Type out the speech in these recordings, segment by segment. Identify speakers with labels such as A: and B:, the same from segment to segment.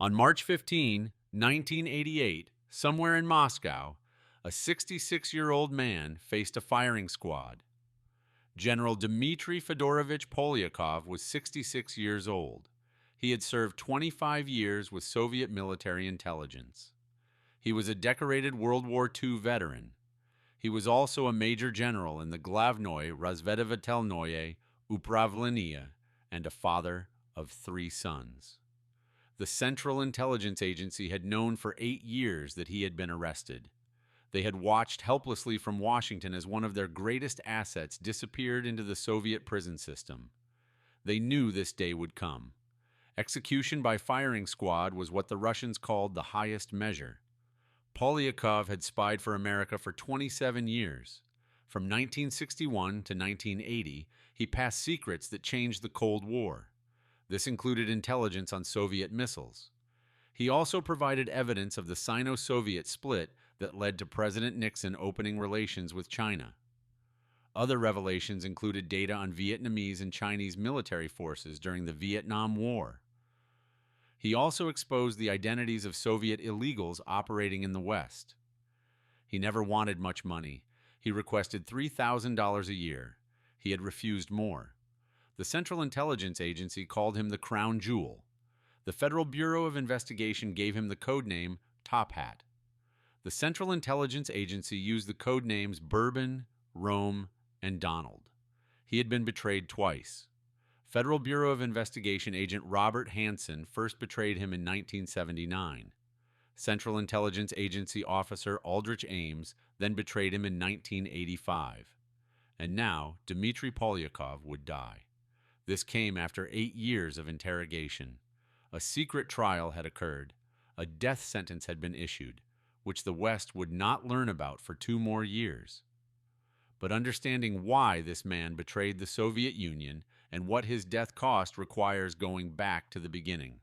A: On March 15, 1988, somewhere in Moscow, a 66-year-old man faced a firing squad. General Dmitri Fedorovich Polyakov was 66 years old. He had served 25 years with Soviet military intelligence. He was a decorated World War II veteran. He was also a major general in the Glavnoye Razvedavatelnoye Upravleniya and a father of 3 sons. The Central Intelligence Agency had known for 8 years that he had been arrested. They had watched helplessly from Washington as one of their greatest assets disappeared into the Soviet prison system. They knew this day would come. Execution by firing squad was what the Russians called the highest measure. Polyakov had spied for America for 27 years. From 1961 to 1980, he passed secrets that changed the Cold War. This included intelligence on Soviet missiles. He also provided evidence of the Sino-Soviet split that led to President Nixon opening relations with China. Other revelations included data on Vietnamese and Chinese military forces during the Vietnam War. He also exposed the identities of Soviet illegals operating in the West. He never wanted much money. He requested $3,000 a year. He had refused more. The Central Intelligence Agency called him the Crown Jewel. The Federal Bureau of Investigation gave him the codename Top Hat. The Central Intelligence Agency used the codenames Bourbon, Rome, and Donald. He had been betrayed twice. Federal Bureau of Investigation agent Robert Hanssen first betrayed him in 1979. Central Intelligence Agency officer Aldrich Ames then betrayed him in 1985. And now Dmitri Polyakov would die. This came after 8 years of interrogation. A secret trial had occurred. A death sentence had been issued, which the West would not learn about for 2 more years. But understanding why this man betrayed the Soviet Union and what his death cost requires going back to the beginning.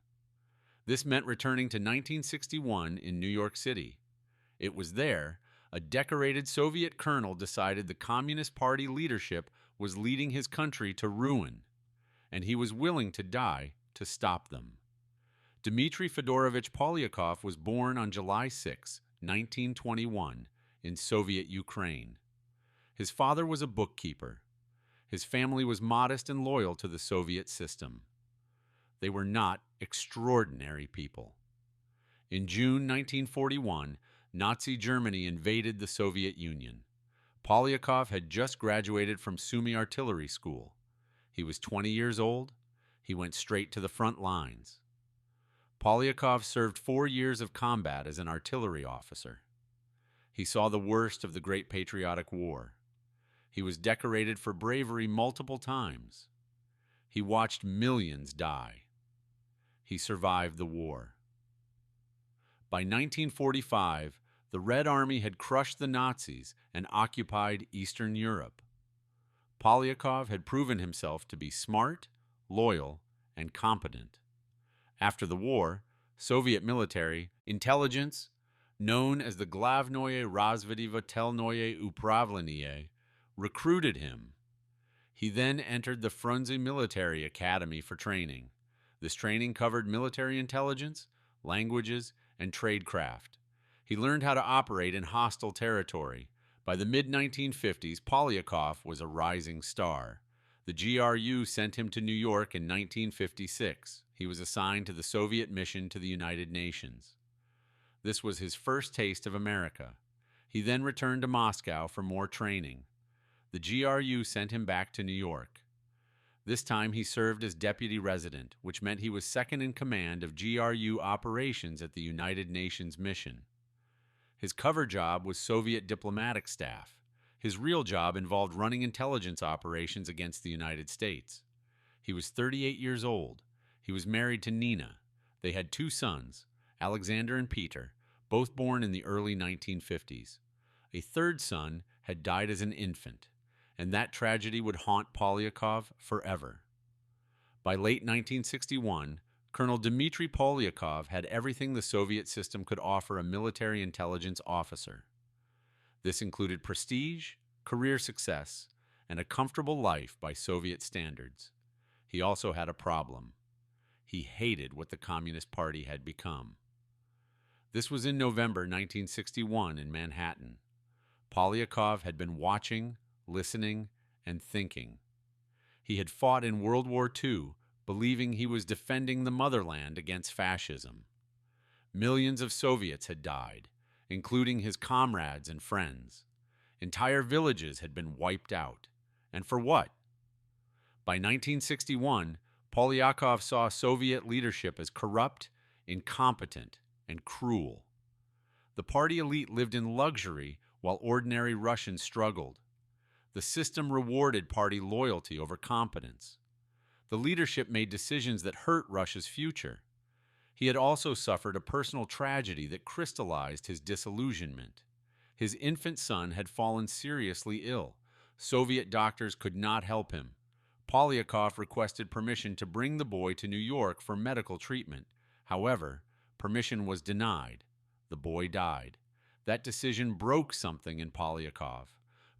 A: This meant returning to 1961 in New York City. It was there, a decorated Soviet colonel decided the Communist Party leadership was leading his country to ruin, and he was willing to die to stop them. Dmitri Fedorovich Polyakov was born on July 6, 1921, in Soviet Ukraine. His father was a bookkeeper. His family was modest and loyal to the Soviet system. They were not extraordinary people. In June 1941, Nazi Germany invaded the Soviet Union. Polyakov had just graduated from Sumy Artillery School. He was 20 years old. He went straight to the front lines. Polyakov served 4 years of combat as an artillery officer. He saw the worst of the Great Patriotic War. He was decorated for bravery multiple times. He watched millions die. He survived the war. By 1945, the Red Army had crushed the Nazis and occupied Eastern Europe. Polyakov had proven himself to be smart, loyal, and competent. After the war, Soviet military intelligence, known as the Glavnoye Razvedavatelnoye Upravleniye, recruited him. He then entered the Frunze Military Academy for training. This training covered military intelligence, languages, and tradecraft. He learned how to operate in hostile territory. By the mid-1950s, Polyakov was a rising star. The GRU sent him to New York in 1956. He was assigned to the Soviet mission to the United Nations. This was his first taste of America. He then returned to Moscow for more training. The GRU sent him back to New York. This time he served as deputy resident, which meant he was second in command of GRU operations at the United Nations mission. His cover job was Soviet diplomatic staff. His real job involved running intelligence operations against the United States. He was 38 years old. He was married to Nina. They had 2 sons, Alexander and Peter, both born in the early 1950s. A third son had died as an infant, and that tragedy would haunt Polyakov forever. By late 1961, Colonel Dmitri Polyakov had everything the Soviet system could offer a military intelligence officer. This included prestige, career success, and a comfortable life by Soviet standards. He also had a problem. He hated what the Communist Party had become. This was in November 1961 in Manhattan. Polyakov had been watching, listening, and thinking. He had fought in World War II, believing he was defending the motherland against fascism. Millions of Soviets had died, including his comrades and friends. Entire villages had been wiped out. And for what? By 1961, Polyakov saw Soviet leadership as corrupt, incompetent, and cruel. The party elite lived in luxury while ordinary Russians struggled. The system rewarded party loyalty over competence. The leadership made decisions that hurt Russia's future. He had also suffered a personal tragedy that crystallized his disillusionment. His infant son had fallen seriously ill. Soviet doctors could not help him. Polyakov requested permission to bring the boy to New York for medical treatment. However, permission was denied. The boy died. That decision broke something in Polyakov.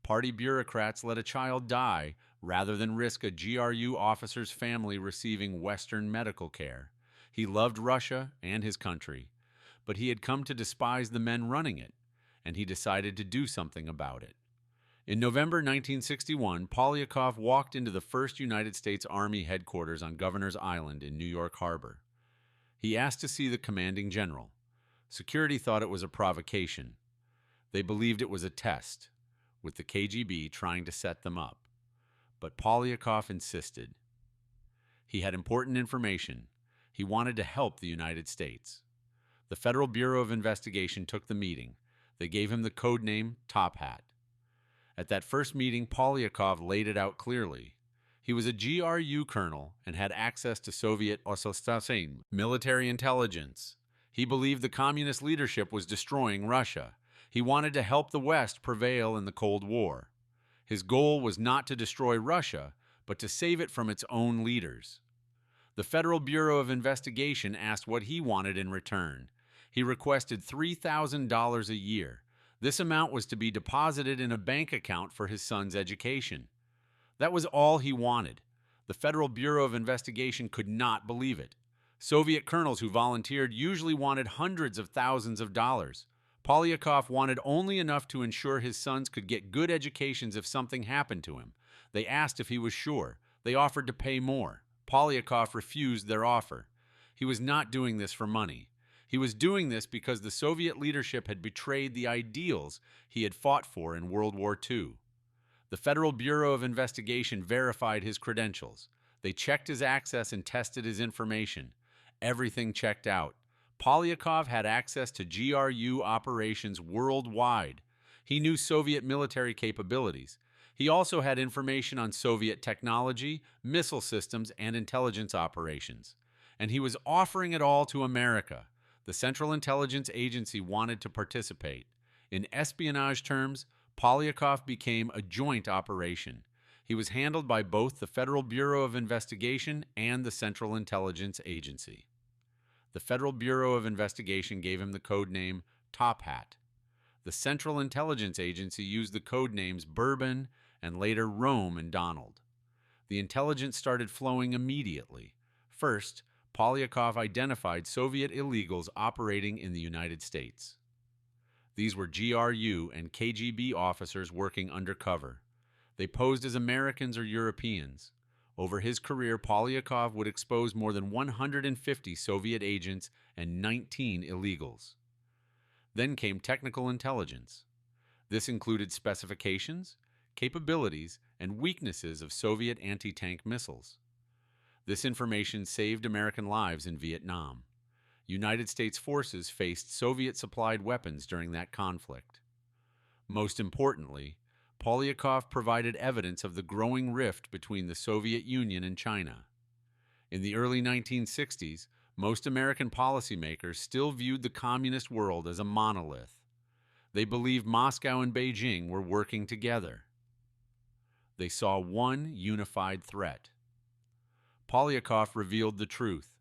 A: Party bureaucrats let a child die rather than risk a GRU officer's family receiving Western medical care. He loved Russia and his country, but he had come to despise the men running it, and he decided to do something about it. In November 1961, Polyakov walked into the first United States Army headquarters on Governor's Island in New York Harbor. He asked to see the commanding general. Security thought it was a provocation. They believed it was a test, with the KGB trying to set them up. But Polyakov insisted. He had important information. He wanted to help the United States. The Federal Bureau of Investigation took the meeting. They gave him the code name Top Hat. At that first meeting, Polyakov laid it out clearly. He was a GRU colonel and had access to Soviet military intelligence. He believed the communist leadership was destroying Russia. He wanted to help the West prevail in the Cold War. His goal was not to destroy Russia, but to save it from its own leaders. The Federal Bureau of Investigation asked what he wanted in return. He requested $3,000 a year. This amount was to be deposited in a bank account for his son's education. That was all he wanted. The Federal Bureau of Investigation could not believe it. Soviet colonels who volunteered usually wanted hundreds of thousands of dollars. Polyakov wanted only enough to ensure his sons could get good educations if something happened to him. They asked if he was sure. They offered to pay more. Polyakov refused their offer. He was not doing this for money. He was doing this because the Soviet leadership had betrayed the ideals he had fought for in World War II. The Federal Bureau of Investigation verified his credentials. They checked his access and tested his information. Everything checked out. Polyakov had access to GRU operations worldwide. He knew Soviet military capabilities. He also had information on Soviet technology, missile systems, and intelligence operations. And he was offering it all to America. The Central Intelligence Agency wanted to participate. In espionage terms, Polyakov became a joint operation. He was handled by both the Federal Bureau of Investigation and the Central Intelligence Agency. The Federal Bureau of Investigation gave him the code name Top Hat. The Central Intelligence Agency used the code names Bourbon and later Rome and Donald. The intelligence started flowing immediately. First, Polyakov identified Soviet illegals operating in the United States. These were GRU and KGB officers working undercover. They posed as Americans or Europeans. Over his career, Polyakov would expose more than 150 Soviet agents and 19 illegals. Then came technical intelligence. This included specifications, capabilities, and weaknesses of Soviet anti-tank missiles. This information saved American lives in Vietnam. United States forces faced Soviet-supplied weapons during that conflict. Most importantly, Polyakov provided evidence of the growing rift between the Soviet Union and China. In the early 1960s, most American policymakers still viewed the communist world as a monolith. They believed Moscow and Beijing were working together. They saw one unified threat. Polyakov revealed the truth.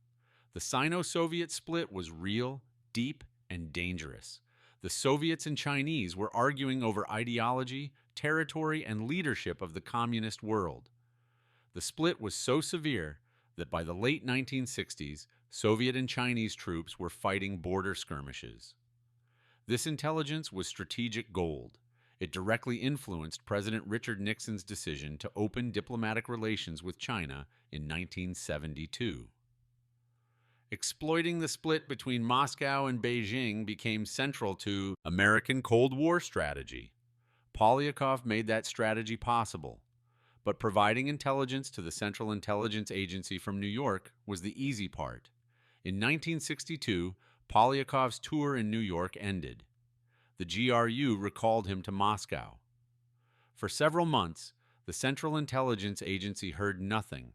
A: The Sino-Soviet split was real, deep, and dangerous. The Soviets and Chinese were arguing over ideology, territory, and leadership of the communist world. The split was so severe that by the late 1960s, Soviet and Chinese troops were fighting border skirmishes. This intelligence was strategic gold. It directly influenced President Richard Nixon's decision to open diplomatic relations with China in 1972. Exploiting the split between Moscow and Beijing became central to American Cold War strategy. Polyakov made that strategy possible, but providing intelligence to the Central Intelligence Agency from New York was the easy part. In 1962, Polyakov's tour in New York ended. The GRU recalled him to Moscow. For several months, the Central Intelligence Agency heard nothing.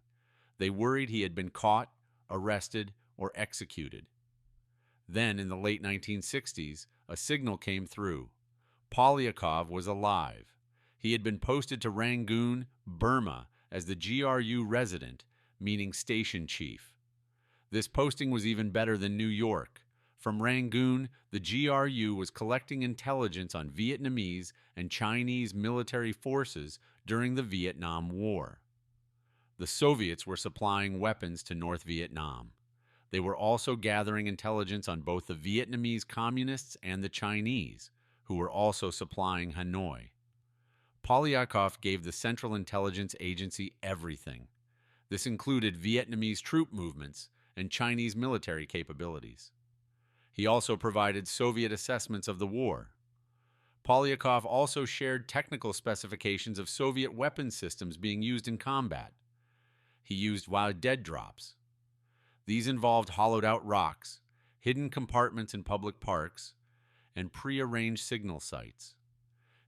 A: They worried he had been caught, arrested, or executed. Then, in the late 1960s, a signal came through. Polyakov was alive. He had been posted to Rangoon, Burma, as the GRU resident, meaning station chief. This posting was even better than New York. From Rangoon, the GRU was collecting intelligence on Vietnamese and Chinese military forces during the Vietnam War. The Soviets were supplying weapons to North Vietnam. They were also gathering intelligence on both the Vietnamese communists and the Chinese, who were also supplying Hanoi. Polyakov gave the Central Intelligence Agency everything. This included Vietnamese troop movements and Chinese military capabilities. He also provided Soviet assessments of the war. Polyakov also shared technical specifications of Soviet weapon systems being used in combat. He used wild dead drops. These involved hollowed-out rocks, hidden compartments in public parks, and pre-arranged signal sites.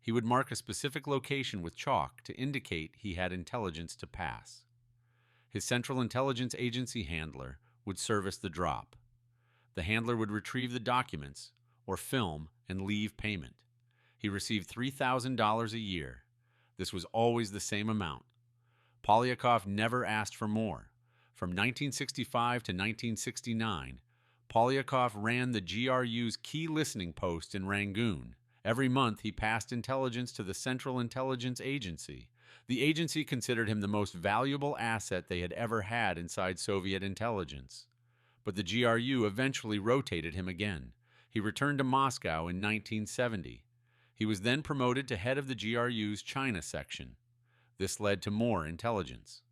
A: He would mark a specific location with chalk to indicate he had intelligence to pass. His Central Intelligence Agency handler would service the drop. The handler would retrieve the documents or film and leave payment. He received $3,000 a year. This was always the same amount. Polyakov never asked for more. From 1965 to 1969, Polyakov ran the GRU's key listening post in Rangoon. Every month, he passed intelligence to the Central Intelligence Agency. The agency considered him the most valuable asset they had ever had inside Soviet intelligence. But the GRU eventually rotated him again. He returned to Moscow in 1970. He was then promoted to head of the GRU's China section. This led to more intelligence.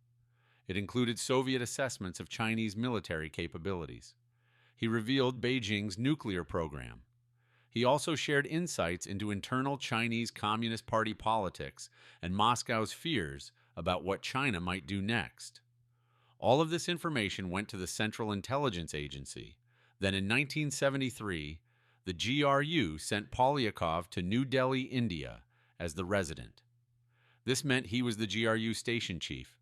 A: It included Soviet assessments of Chinese military capabilities. He revealed Beijing's nuclear program. He also shared insights into internal Chinese Communist Party politics and Moscow's fears about what China might do next. All of this information went to the Central Intelligence Agency. Then in 1973, the GRU sent Polyakov to New Delhi, India, as the resident. This meant he was the GRU station chief.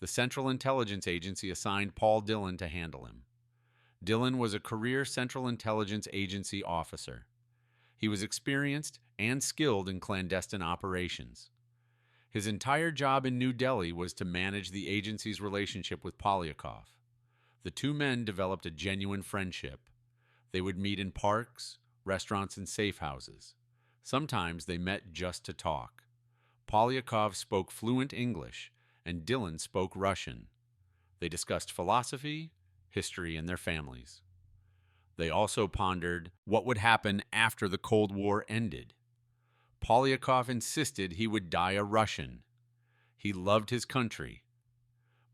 A: The Central Intelligence Agency assigned Paul Dillon to handle him. Dillon was a career Central Intelligence Agency officer. He was experienced and skilled in clandestine operations. His entire job in New Delhi was to manage the agency's relationship with Polyakov. The two men developed a genuine friendship. They would meet in parks, restaurants, and safe houses. Sometimes they met just to talk. Polyakov spoke fluent English, and Dillon spoke Russian. They discussed philosophy, history, and their families. They also pondered what would happen after the Cold War ended. Polyakov insisted he would die a Russian. He loved his country,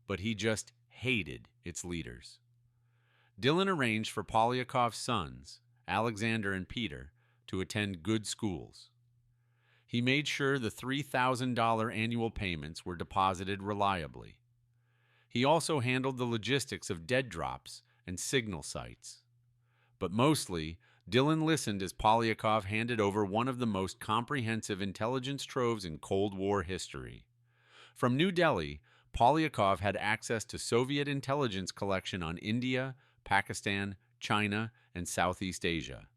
A: but he just hated its leaders. Dillon arranged for Polyakov's sons, Alexander and Peter, to attend good schools. He made sure the $3,000 annual payments were deposited reliably. He also handled the logistics of dead drops and signal sites. But mostly, Dillon listened as Polyakov handed over one of the most comprehensive intelligence troves in Cold War history. From New Delhi, Polyakov had access to Soviet intelligence collection on India, Pakistan, China, and Southeast Asia.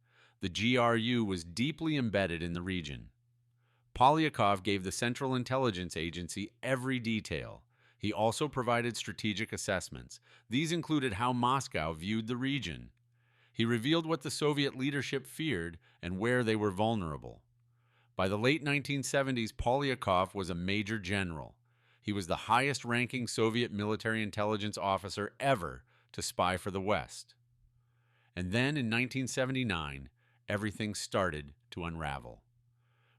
A: The GRU was deeply embedded in the region. Polyakov gave the Central Intelligence Agency every detail. He also provided strategic assessments. These included how Moscow viewed the region. He revealed what the Soviet leadership feared and where they were vulnerable. By the late 1970s, Polyakov was a major general. He was the highest-ranking Soviet military intelligence officer ever to spy for the West. And then in 1979, everything started to unravel.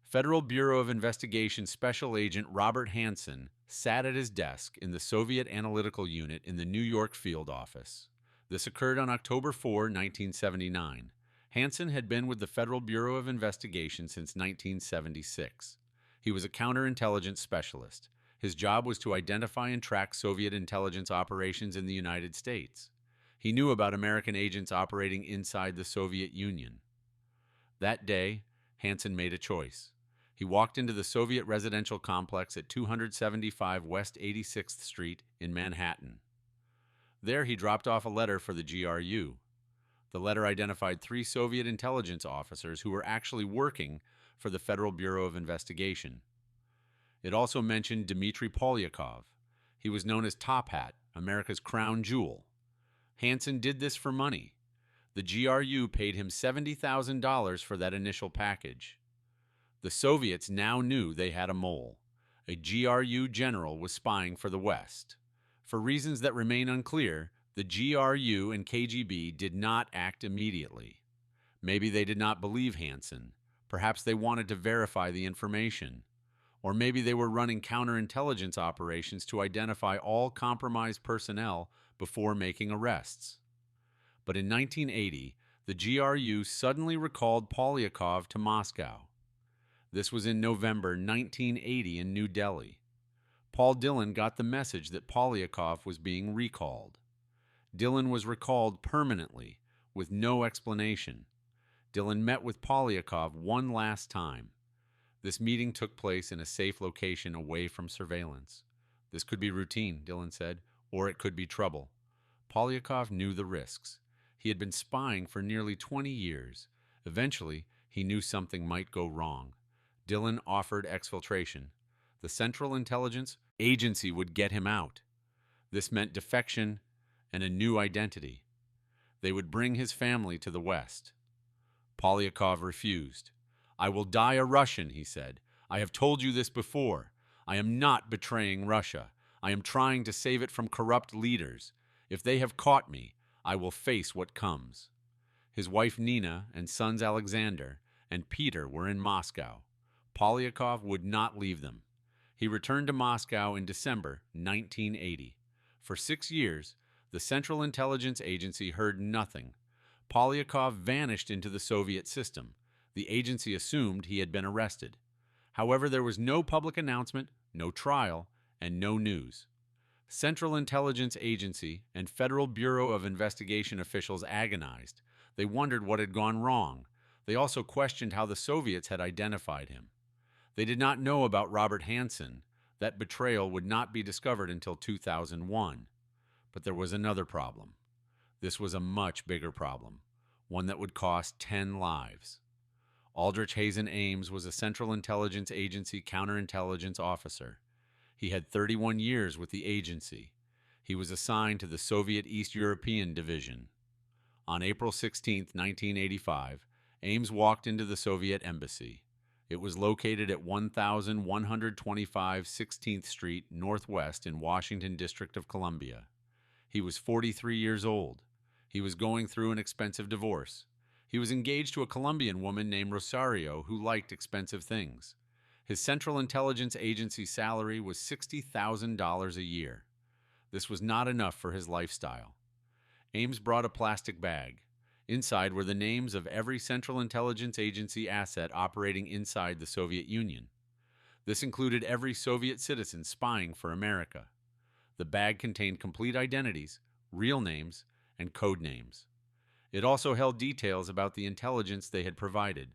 A: Federal Bureau of Investigation Special Agent Robert Hanssen sat at his desk in the Soviet Analytical Unit in the New York Field Office. This occurred on October 4, 1979. Hanssen had been with the Federal Bureau of Investigation since 1976. He was a counterintelligence specialist. His job was to identify and track Soviet intelligence operations in the United States. He knew about American agents operating inside the Soviet Union. That day, Hanssen made a choice. He walked into the Soviet residential complex at 275 West 86th Street in Manhattan. There he dropped off a letter for the GRU. The letter identified 3 Soviet intelligence officers who were actually working for the Federal Bureau of Investigation. It also mentioned Dmitri Polyakov. He was known as Top Hat, America's crown jewel. Hanssen did this for money. The GRU paid him $70,000 for that initial package. The Soviets now knew they had a mole. A GRU general was spying for the West. For reasons that remain unclear, the GRU and KGB did not act immediately. Maybe they did not believe Hanssen. Perhaps they wanted to verify the information. Or maybe they were running counterintelligence operations to identify all compromised personnel before making arrests. But in 1980, the GRU suddenly recalled Polyakov to Moscow. This was in November 1980 in New Delhi. Paul Dillon got the message that Polyakov was being recalled. Dillon was recalled permanently, with no explanation. Dillon met with Polyakov one last time. This meeting took place in a safe location away from surveillance. This could be routine, Dillon said, or it could be trouble. Polyakov knew the risks. He had been spying for nearly 20 years. Eventually, he knew something might go wrong. Dillon offered exfiltration. The Central Intelligence Agency would get him out. This meant defection and a new identity. They would bring his family to the West. Polyakov refused. "I will die a Russian," he said. "I have told you this before. I am not betraying Russia. I am trying to save it from corrupt leaders. If they have caught me, I will face what comes." His wife Nina and sons Alexander and Peter were in Moscow. Polyakov would not leave them. He returned to Moscow in December 1980. For 6 years, the Central Intelligence Agency heard nothing. Polyakov vanished into the Soviet system. The agency assumed he had been arrested. However, there was no public announcement, no trial, and no news. Central Intelligence Agency and Federal Bureau of Investigation officials agonized. They wondered what had gone wrong. They also questioned how the Soviets had identified him. They did not know about Robert Hanssen. That betrayal would not be discovered until 2001. But there was another problem. This was a much bigger problem, one that would cost 10 lives. Aldrich Ames was a Central Intelligence Agency counterintelligence officer. He had 31 years with the agency. He was assigned to the Soviet East European Division. On April 16, 1985, Ames walked into the Soviet embassy. It was located at 1125 16th Street Northwest in Washington, District of Columbia. He was 43 years old. He was going through an expensive divorce. He was engaged to a Colombian woman named Rosario who liked expensive things. His Central Intelligence Agency salary was $60,000 a year. This was not enough for his lifestyle. Ames brought a plastic bag. Inside were the names of every Central Intelligence Agency asset operating inside the Soviet Union. This included every Soviet citizen spying for America. The bag contained complete identities, real names, and code names. It also held details about the intelligence they had provided.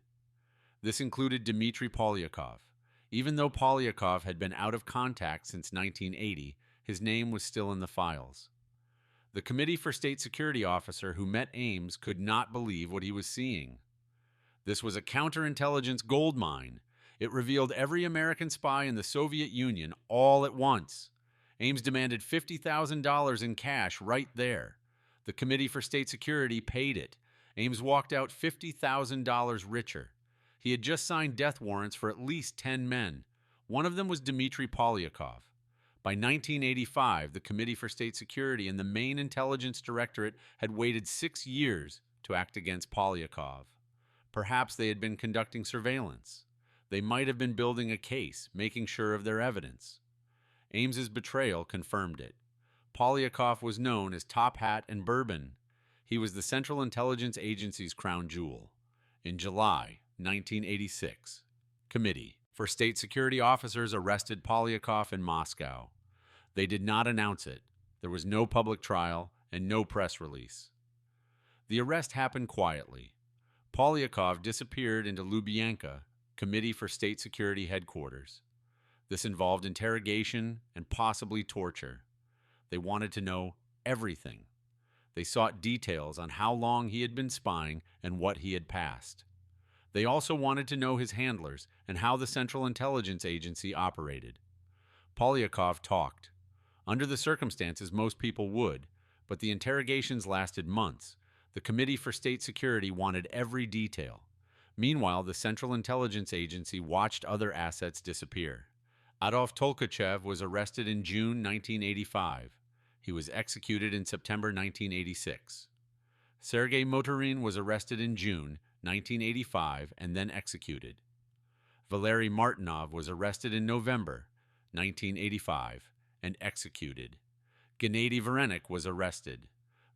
A: This included Dmitri Polyakov. Even though Polyakov had been out of contact since 1980, his name was still in the files. The Committee for State Security officer who met Ames could not believe what he was seeing. This was a counterintelligence goldmine. It revealed every American spy in the Soviet Union all at once. Ames demanded $50,000 in cash right there. The Committee for State Security paid it. Ames walked out $50,000 richer. He had just signed death warrants for at least 10 men. One of them was Dmitri Polyakov. By 1985, the Committee for State Security and the main intelligence directorate had waited 6 years to act against Polyakov. Perhaps they had been conducting surveillance. They might have been building a case, making sure of their evidence. Ames's betrayal confirmed it. Polyakov was known as Top Hat and Bourbon. He was the Central Intelligence Agency's crown jewel. In July 1986, Committee for State Security officers arrested Polyakov in Moscow. They did not announce it. There was no public trial and no press release. The arrest happened quietly. Polyakov disappeared into Lubyanka, Committee for State Security headquarters. This involved interrogation and possibly torture. They wanted to know everything. They sought details on how long he had been spying and what he had passed. They also wanted to know his handlers and how the Central Intelligence Agency operated. Polyakov talked. Under the circumstances, most people would, but the interrogations lasted months. The Committee for State Security wanted every detail. Meanwhile, the Central Intelligence Agency watched other assets disappear. Adolf Tolkachev was arrested in June 1985. He was executed in September 1986. Sergei Motorin was arrested in June 1985 and then executed. Valery Martinov was arrested in November 1985 and executed. Gennady Varenik was arrested.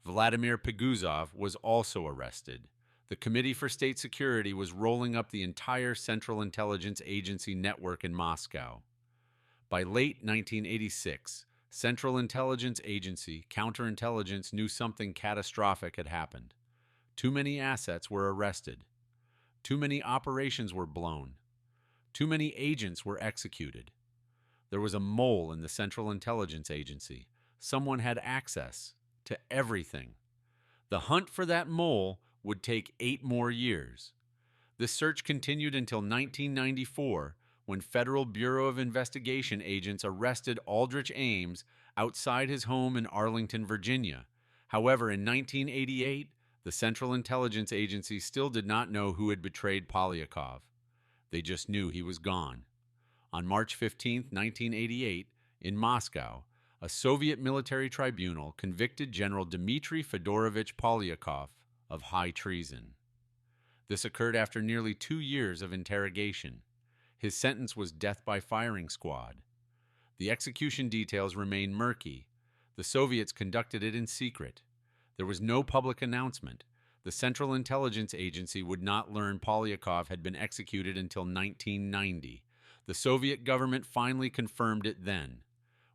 A: Vladimir Peguzov was also arrested. The Committee for State Security was rolling up the entire Central Intelligence Agency network in Moscow. By late 1986, Central Intelligence Agency counterintelligence knew something catastrophic had happened. Too many assets were arrested. Too many operations were blown. Too many agents were executed. There was a mole in the Central Intelligence Agency. Someone had access to everything. The hunt for that mole would take 8 more years. The search continued until 1994, when Federal Bureau of Investigation agents arrested Aldrich Ames outside his home in Arlington, Virginia. However, in 1988, the Central Intelligence Agency still did not know who had betrayed Polyakov. They just knew he was gone. On March 15, 1988, in Moscow, a Soviet military tribunal convicted General Dmitri Fedorovich Polyakov of high treason. This occurred after nearly 2 years of interrogation. His sentence was death by firing squad. The execution details remain murky. The Soviets conducted it in secret. There was no public announcement. The Central Intelligence Agency would not learn Polyakov had been executed until 1990. The Soviet government finally confirmed it then.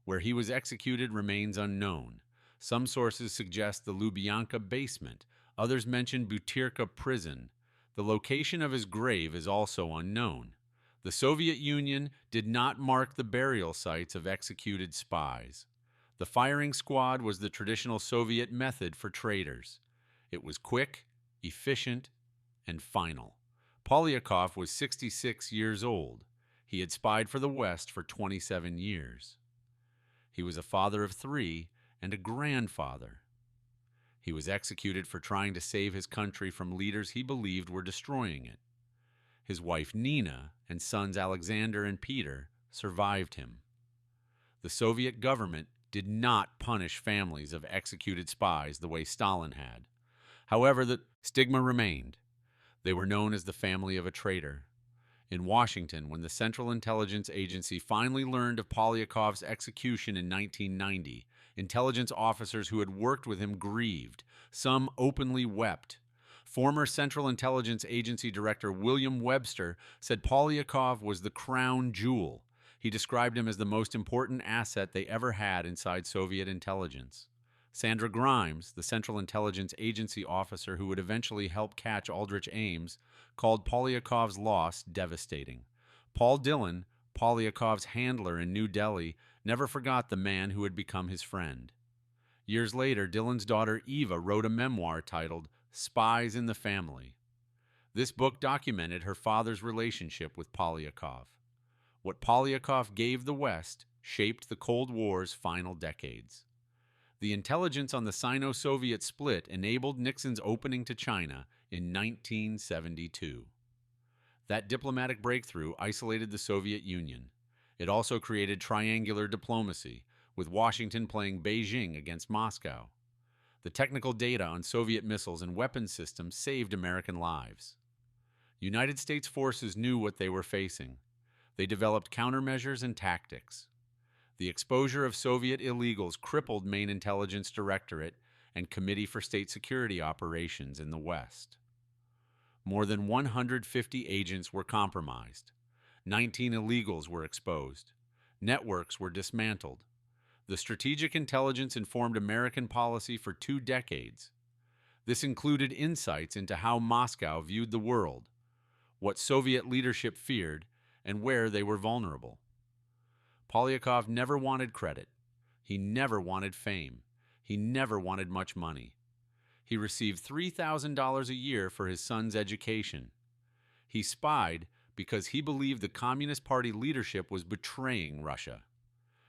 A: Where he was executed remains unknown. Some sources suggest the Lubyanka basement. Others mention Butyrka prison. The location of his grave is also unknown. The Soviet Union did not mark the burial sites of executed spies. The firing squad was the traditional Soviet method for traitors. It was quick, efficient, and final. Polyakov was 66 years old. He had spied for the West for 27 years. He was a father of 3 and a grandfather. He was executed for trying to save his country from leaders he believed were destroying it. His wife Nina and sons Alexander and Peter survived him. The Soviet government did not punish families of executed spies the way Stalin had. However, the stigma remained. They were known as the family of a traitor. In Washington, when the Central Intelligence Agency finally learned of Polyakov's execution in 1990, intelligence officers who had worked with him grieved. Some openly wept. Former Central Intelligence Agency Director William Webster said Polyakov was the crown jewel. He described him as the most important asset they ever had inside Soviet intelligence. Sandra Grimes, the Central Intelligence Agency officer who would eventually help catch Aldrich Ames, called Polyakov's loss devastating. Paul Dillon, Polyakov's handler in New Delhi, never forgot the man who had become his friend. Years later, Dillon's daughter Eva wrote a memoir titled Spies in the Family. This book documented her father's relationship with Polyakov. What Polyakov gave the West shaped the Cold War's final decades. The intelligence on the Sino-Soviet split enabled Nixon's opening to China in 1972. That diplomatic breakthrough isolated the Soviet Union. It also created triangular diplomacy, with Washington playing Beijing against Moscow. The technical data on Soviet missiles and weapons systems saved American lives. United States forces knew what they were facing. They developed countermeasures and tactics. The exposure of Soviet illegals crippled Main Intelligence Directorate and Committee for State Security Operations in the West. More than 150 agents were compromised. 19 illegals were exposed. Networks were dismantled. The strategic intelligence informed American policy for 2 decades. This included insights into how Moscow viewed the world, what Soviet leadership feared, and where they were vulnerable. Polyakov never wanted credit. He never wanted fame. He never wanted much money. He received $3,000 a year for his son's education. He spied because he believed the Communist Party leadership was betraying Russia.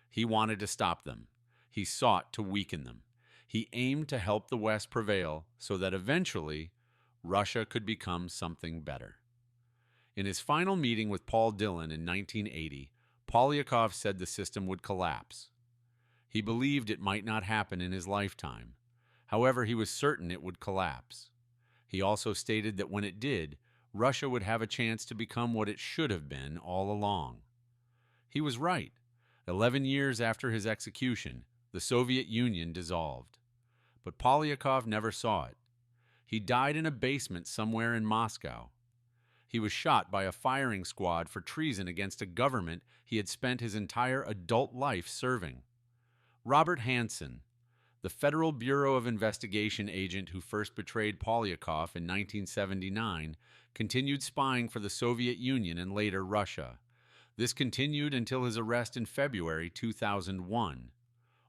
A: He wanted to stop them. He sought to weaken them. He aimed to help the West prevail so that eventually Russia could become something better. In his final meeting with Paul Dillon in 1980, Polyakov said the system would collapse. He believed it might not happen in his lifetime. However, he was certain it would collapse. He also stated that when it did, Russia would have a chance to become what it should have been all along. He was right. 11 years after his execution, the Soviet Union dissolved. But Polyakov never saw it. He died in a basement somewhere in Moscow. He was shot by a firing squad for treason against a government he had spent his entire adult life serving. Robert Hanssen, the Federal Bureau of Investigation agent who first betrayed Polyakov in 1979, continued spying for the Soviet Union and later Russia. This continued until his arrest in February 2001.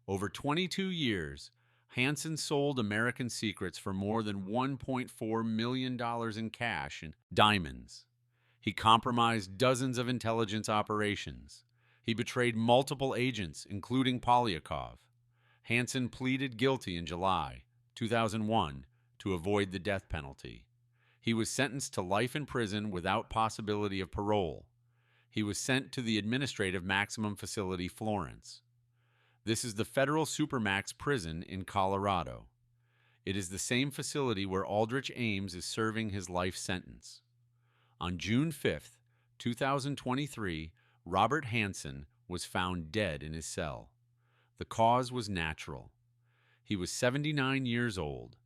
A: Over 22 years, Hanssen sold American secrets for more than $1.4 million in cash and diamonds. He compromised dozens of intelligence operations. He betrayed multiple agents, including Polyakov. Hanssen pleaded guilty in July 2001 to avoid the death penalty. He was sentenced to life in prison without possibility of parole. He was sent to the Administrative Maximum Facility Florence. This is the federal Supermax prison in Colorado. It is the same facility where Aldrich Ames is serving his life sentence. On June 5, 2023, Robert Hanssen was found dead in his cell. The cause was natural. He was 79 years old.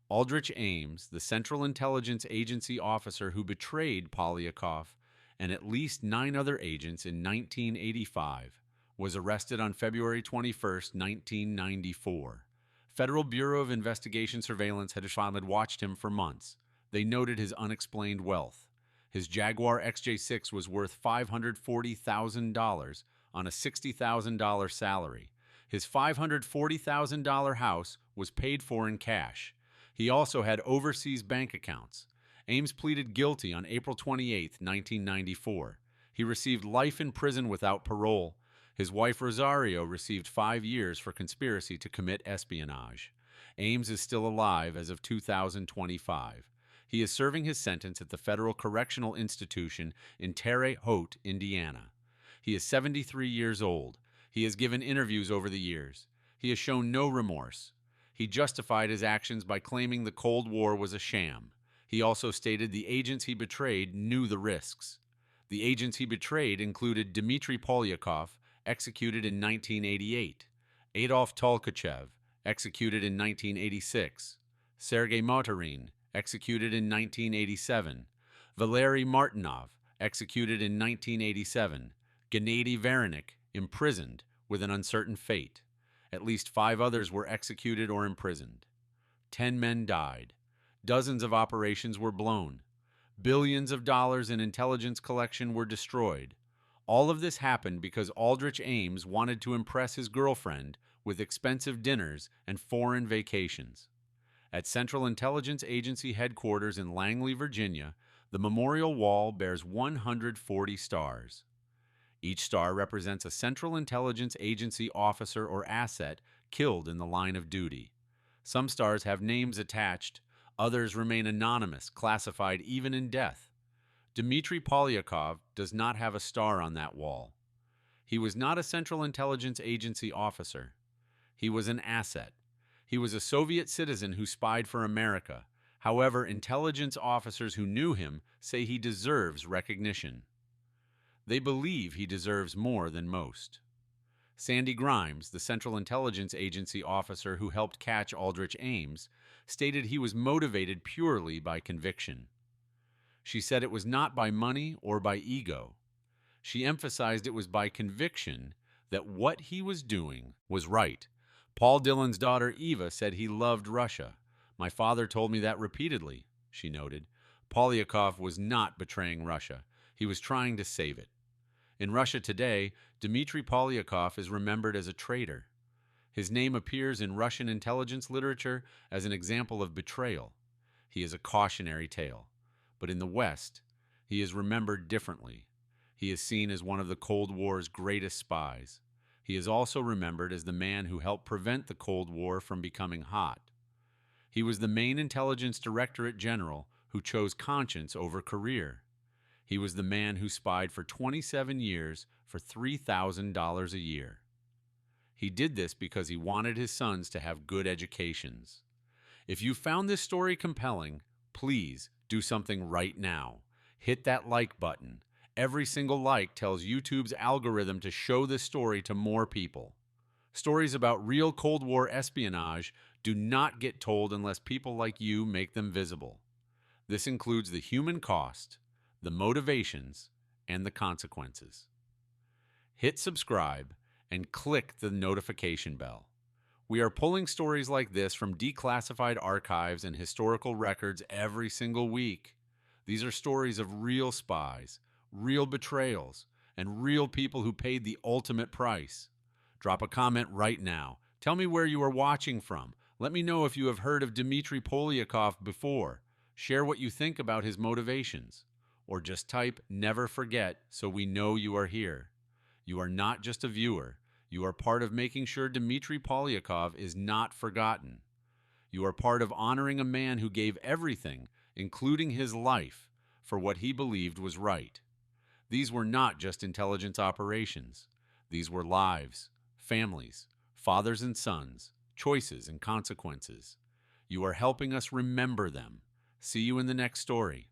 A: Aldrich Ames, the Central Intelligence Agency officer who betrayed Polyakov and at least 9 other agents in 1985, was arrested on February 21, 1994. Federal Bureau of Investigation Surveillance had watched him for months. They noted his unexplained wealth. His Jaguar XJ6 was worth $540,000 on a $60,000 salary. His $540,000 house was paid for in cash. He also had overseas bank accounts. Ames pleaded guilty on April 28, 1994. He received life in prison without parole. His wife Rosario received 5 years for conspiracy to commit espionage. Ames is still alive as of 2025. He is serving his sentence at the Federal Correctional Institution in Terre Haute, Indiana. He is 73 years old. He has given interviews over the years. He has shown no remorse. He justified his actions by claiming the Cold War was a sham. He also stated the agents he betrayed knew the risks. The agents he betrayed included Dmitri Polyakov, executed in 1988, Adolf Tolkachev, executed in 1986, Sergei Motorin, executed in 1987, Valery Martinov, executed in 1987, Gennady Veranik, imprisoned with an uncertain fate. At least 5 others were executed or imprisoned. 10 men died. Dozens of operations were blown. Billions of dollars in intelligence collection were destroyed. All of this happened because Aldrich Ames wanted to impress his girlfriend with expensive dinners and foreign vacations. At Central Intelligence Agency headquarters in Langley, Virginia, the memorial wall bears 140 stars. Each star represents a Central Intelligence Agency officer or asset killed in the line of duty. Some stars have names attached, others remain anonymous, classified even in death. Dmitri Polyakov does not have a star on that wall. He was not a Central Intelligence Agency officer. He was an asset. He was a Soviet citizen who spied for America. However, intelligence officers who knew him say he deserves recognition. They believe he deserves more than most. Sandy Grimes, the Central Intelligence Agency officer who helped catch Aldrich Ames, stated he was motivated purely by conviction. She said it was not by money or by ego. She emphasized it was by conviction that what he was doing was right. Paul Dillon's daughter Eva said he loved Russia. My father told me that repeatedly, she noted. Polyakov was not betraying Russia. He was trying to save it. In Russia today, Dmitri Polyakov is remembered as a traitor. His name appears in Russian intelligence literature as an example of betrayal. He is a cautionary tale. But in the West, he is remembered differently. He is seen as one of the Cold War's greatest spies. He is also remembered as the man who helped prevent the Cold War from becoming hot. He was the main intelligence directorate general who chose conscience over career. He was the man who spied for 27 years for $3,000 a year. He did this because he wanted his sons to have good educations. If you found this story compelling, please do something right now. Hit that like button. Every single like tells YouTube's algorithm to show this story to more people. Stories about real Cold War espionage do not get told unless people like you make them visible. This includes the human cost, the motivations, and the consequences. Hit subscribe and click the notification bell. We are pulling stories like this from declassified archives and historical records every single week. These are stories of real spies, real betrayals, and real people who paid the ultimate price. Drop a comment right now. Tell me where you are watching from. Let me know if you have heard of Dmitri Polyakov before. Share what you think about his motivations. Or just type "never forget" so we know you are here. You are not just a viewer. You are part of making sure Dmitri Polyakov is not forgotten. You are part of honoring a man who gave everything, including his life, for what he believed was right. These were not just intelligence operations. These were lives, families, fathers and sons, choices and consequences. You are helping us remember them. See you in the next story.